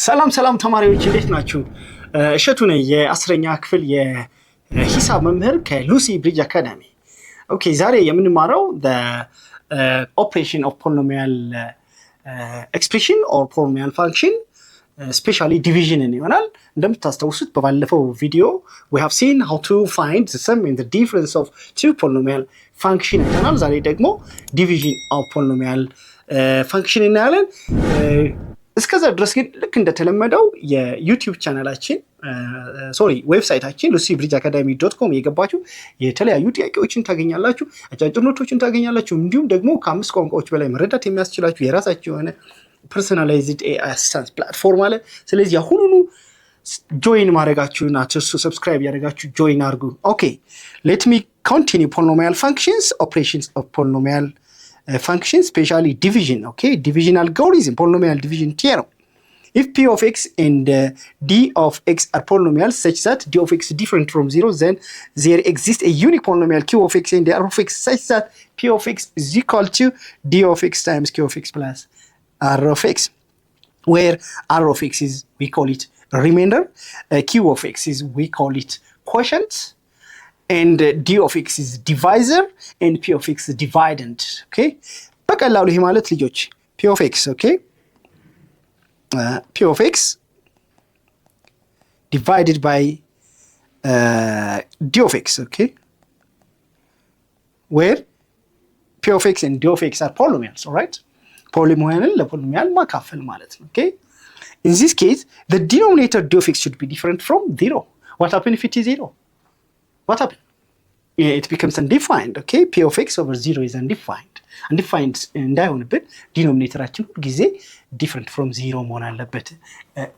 ሰላም ተማሪዎች እንዴት ናችሁ? እሸቱ ነኝ የአስረኛ ክፍል የሂሳብ መምህር ከሉሲ ብሪጅ አካዳሚ። ኦኬ ዛሬ የምንማረው the operation of polynomial expression or polynomial function especially division ይሆናል። እንደምታስታውሱት በባለፈው ቪዲዮ we have seen how to find the sum and the difference of two polynomial function አይተናል። ዛሬ ደግሞ division of polynomial function እናያለን። እስከዛ ድረስ ግን ልክ እንደተለመደው የዩቲዩብ ቻናላችን ዌብሳይታችን lucybridgeacademy.com የገባችሁ የተለያዩ ጥያቄዎችን ታገኛላችሁ፣ አጫጭር ኖቶችን ታገኛላችሁ። እንዲሁም ደግሞ ከ5 ቋንቋዎች በላይ መረዳት የሚያስችላችሁ የራሳችሁ የሆነ personalized AI assistance platform አለ። ስለዚህ አሁኑኑ ጆይን ማድረጋችሁና ሰብስክራይብ ያደርጋችሁ ጆይን አድርጉ። ኦኬ let me continue polynomial functions, operations of polynomial function, especially division. Okay, division algorithm, polynomial division theorem. If p of x and d of x are polynomials such that d of x is different from 0, then there exists a unique polynomial q of x and r of x such that p of x is equal to d of x times q of x plus r of x, where r of x is, we call it remainder, q of x is, we call it quotient, and d of x is divisor and p of x is dividend. Okay, በቀላሉ ይሄ ማለት ልጆች p of x, okay, p of x divided by d of x, okay, where p of x and d of x are polynomials. All right, polynomial ለፖሊኖሚያል ማካፈል ማለት ነው። Okay, in this case the denominator d of x should be different from 0. What happens if it is 0? What happens? It becomes undefined. Okay, p of x over 0 is undefined. Undefined እንዳይሆንበት ዲኖሚኔተራችን ሁሉ ጊዜ different from 0 መሆን አለበት።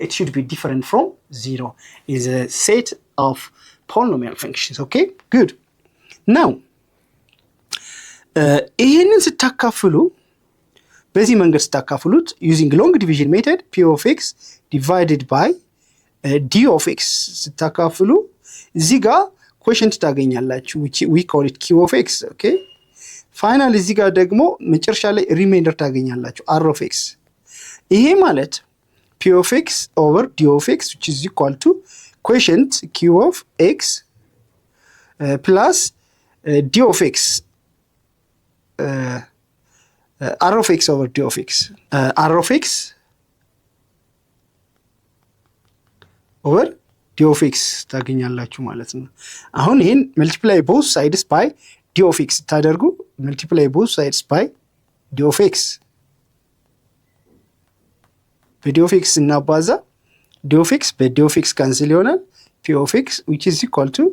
It should be different from 0 is a set of polynomial functions. Okay, good. Now ይሄንን ስታካፍሉ በዚህ መንገድ ስታካፍሉት using long division method p of x divided by d of x ስታካፍሉ እዚህ ጋር quotient ታገኛላችሁ, which we call it q of x. Okay, finally እዚህ ጋር ደግሞ መጨረሻ ላይ remainder ታገኛላችሁ, r of x. ይሄ ማለት p of x over d of x which is equal to quotient q of x plus d of x, r of x over d of x, r of x over d of x ታገኛላችሁ ማለት ነው። አሁን ይሄን multiply both sides by d of x ታደርጉ multiply both sides by d of x በd of x እናባዛ d of x በd of x ካንስል ይሆናል p of x which is equal to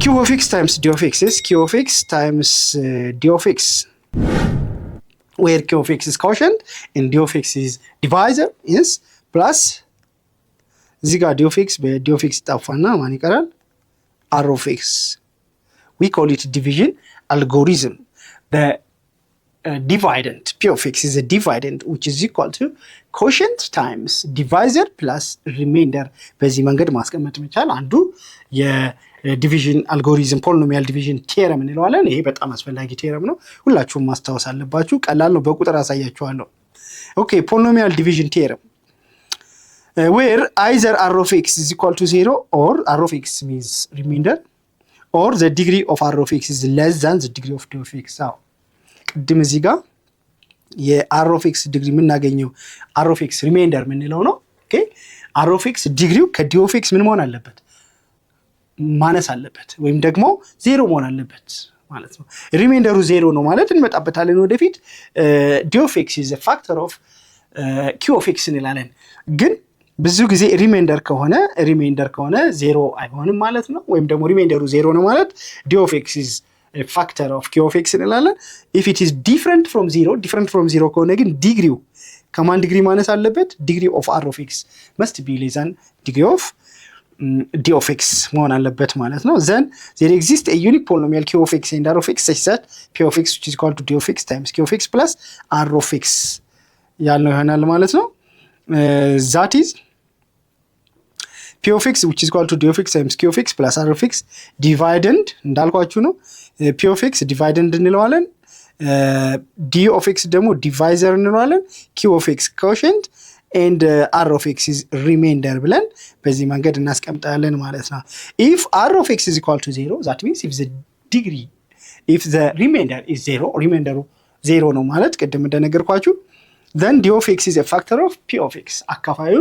q of x times d of x is q of x times d of x, where q of x is quotient and d of x is divisor is plus እዚህ ጋር d of x በd of x ጣፋና ማን ይቀራል? r of x. We call it division algorithm. The dividend p of x is a dividend which is equal to quotient times divisor plus remainder. በዚህ መንገድ ማስቀመጥ መቻል አንዱ የዲቪዥን አልጎሪዝም ፖሊኖሚያል ዲቪዥን ቲዮረም እንለዋለን። ይሄ በጣም አስፈላጊ ቲዮረም ነው፣ ሁላችሁም ማስታወስ አለባችሁ። ቀላል ነው፣ በቁጥር አሳያችኋለሁ። ኦኬ, ፖሊኖሚያል ዲቪዥን ቲዮረም where either r of x is equal to 0 or r of x means remainder or the degree of r of x is less than the degree of d of x. አዎ ቅድም እዚህ ጋር የr of x ዲግሪ የምናገኘው r of x remainder የምንለው ነው። ኦኬ, r of x ዲግሪው ከd of x ምን መሆን አለበት? ማነስ አለበት ወይም ደግሞ 0 መሆን አለበት ማለት ነው። ሪሜንደሩ 0 ነው ማለት እንመጣበታለን ወደፊት። d of x is a factor of q of x እንላለን። ግን ብዙ ጊዜ ሪሜንደር ከሆነ 0 አይሆንም ማለት ነው። ወይም ደግሞ ሪሜንደሩ 0 ነው ማለት d of x is a factor of q of x እንላለን። if it is different from 0 ከሆነ ግን ዲግሪው ከማን ዲግሪ ማነስ አለበት? degree of r of x must be less than degree of d of x መሆን አለበት ማለት ነው። then there exists a unique polynomial q of x and r of x such that p of x which is equal to d of x times q of x plus r of x ያለው ይሆናል ማለት ነው። that is p of x which is equal to d of x times q of x plus r of x dividend እንዳልኳችሁ ነው። p of x dividend እንለዋለን፣ d of x ደግሞ divisor እንለዋለን፣ q of x quotient and r of x is remainder ብለን በዚህ መንገድ እናስቀምጣለን ማለት ነው። if r of x is equal to 0 that means if the remainder is 0 remainder 0 ነው ማለት ቅድም እንደነገርኳችሁ then d of x is a factor of p of x አካፋዩ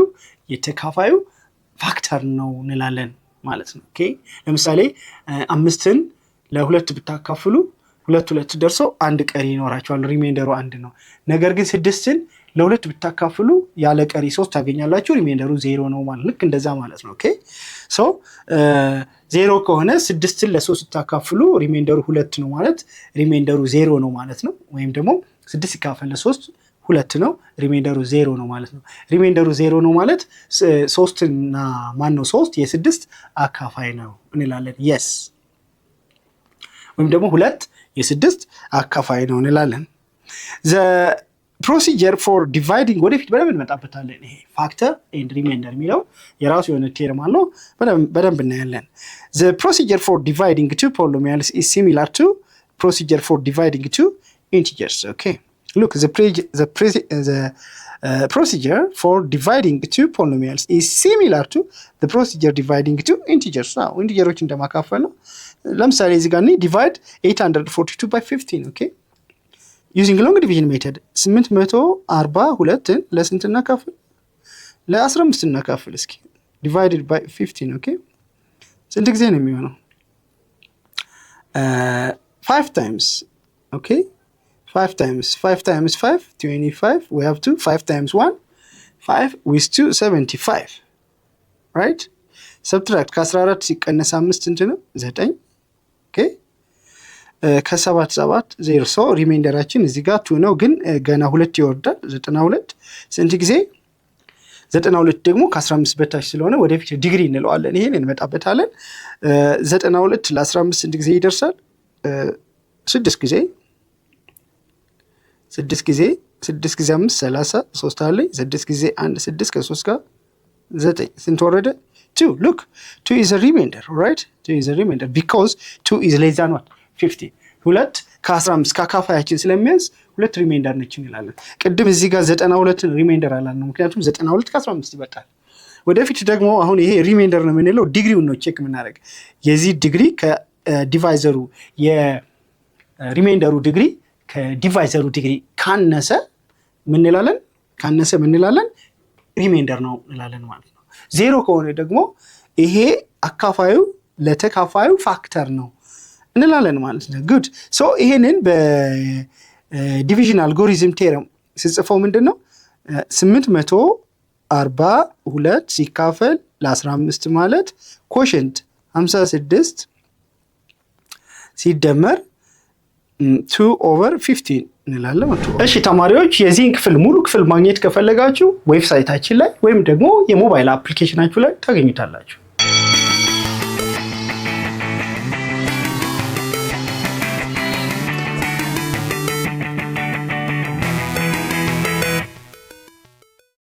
የተካፋዩ ፋክተር ነው እንላለን ማለት ነው። ኦኬ ለምሳሌ 5ን ለ2 ብታካፍሉ 2 ደርሶ አንድ ቀሪ ይኖራቸዋል ሪሜንደሩ 1 ነው። ነገር ግን 6ን ለ2 ብታካፍሉ ያለ ቀሪ 3 ታገኛላችሁ ሪሜንደሩ 0 ነው ማለት ልክ እንደዛ ማለት ነው። ኦኬ ሶ 0 ከሆነ 6ን ለ3 ብታካፍሉ ሪሜንደሩ 2 ነው ማለት ሪሜንደሩ 0 ነው ማለት ነው። ወይም ደግሞ 6 ሲካፈል ለ3 2 ነው ሪሜንደሩ 0 ነው ማለት ነው። ሪሜንደሩ 0 ነው ማለት 3 እና ማን ነው 3 የ6 አካፋይ ነው እንላለን። yes ወይም ደግሞ 2 የ6 አካፋይ ነው እንላለን። the procedure for dividing ወደፊት በደንብ እንመጣበታለን። ይሄ ፋክተር and remainder የሚለው የራሱ የሆነ ቴርም አለው በደንብ እናያለን። the procedure for dividing two polynomials is similar to procedure for dividing two integers. okay look the procedure for dividing two polynomials is similar to the procedure dividing two integers. now integers እንደማካፈል ነው። ለምሳሌ እዚህ ጋር divide 842 by 15 okay using long division method 842ን ለስንት እናካፍል ለ15 እናካፍል እስኪ divided by 15 okay ስንት ጊዜ ነው የሚሆነው 5 times okay 5 times 5 25 we have to 5 times 1 5 with 2 75 right subtract ከ14 ሲቀነስ 5 እንት ነው 9 okay ከ7 0 so ሪሜንደራችን እዚህ ጋር 2 ነው ግን ገና 2 ይወርዳል 92 ስንት ጊዜ 92 ደግሞ ከ15 በታች ስለሆነ ወደፊት ዲግሪ እንለዋለን ይሄን እንመጣበታለን 92 ለ15 ስንት ጊዜ ይደርሳል 6 ጊዜ 6 ጊዜ 5 30 3 አለ 6 ጊዜ 1 6 ከ3 ጋር 9 ስንት ወረደ 2 look 2 is a remainder right 2 is a remainder because 2 is less than what 50 2 ከ15 ከአካፋያችን ስለሚያንስ 2 ሪሜንደር ነች እንላለን። ቅድም እዚህ ጋር 92 ሪሜንደር አላልነው ምክንያቱም 92 ከ15 ይበልጣል። ወደፊት ደግሞ አሁን ይሄ ሪሜንደር ነው የምንለው ዲግሪውን ነው ቼክ የምናደርግ የዚህ ዲግሪ ከዲቫይዘሩ የሪሜንደሩ ዲግሪ ከዲቫይዘሩ ዲግሪ ካነሰ ምን እንላለን ሪሜንደር ነው እንላለን ማለት ነው። 0 ከሆነ ደግሞ ይሄ አካፋዩ ለተካፋዩ ፋክተር ነው እንላለን ማለት ነው። good so ይሄንን በዲቪዥን አልጎሪዝም ቴረም ሲጽፈው ምንድነው 842 ሲካፈል ለ15 ማለት ኮሸንት 56 ሲደመር 2/15 እንላለን ማለት ነው። እሺ ተማሪዎች የዚህን ክፍል ሙሉ ክፍል ማግኘት ከፈለጋችሁ ዌብሳይታችን ላይ ወይም ደግሞ የሞባይል አፕሊኬሽናችሁ ላይ ታገኙታላችሁ።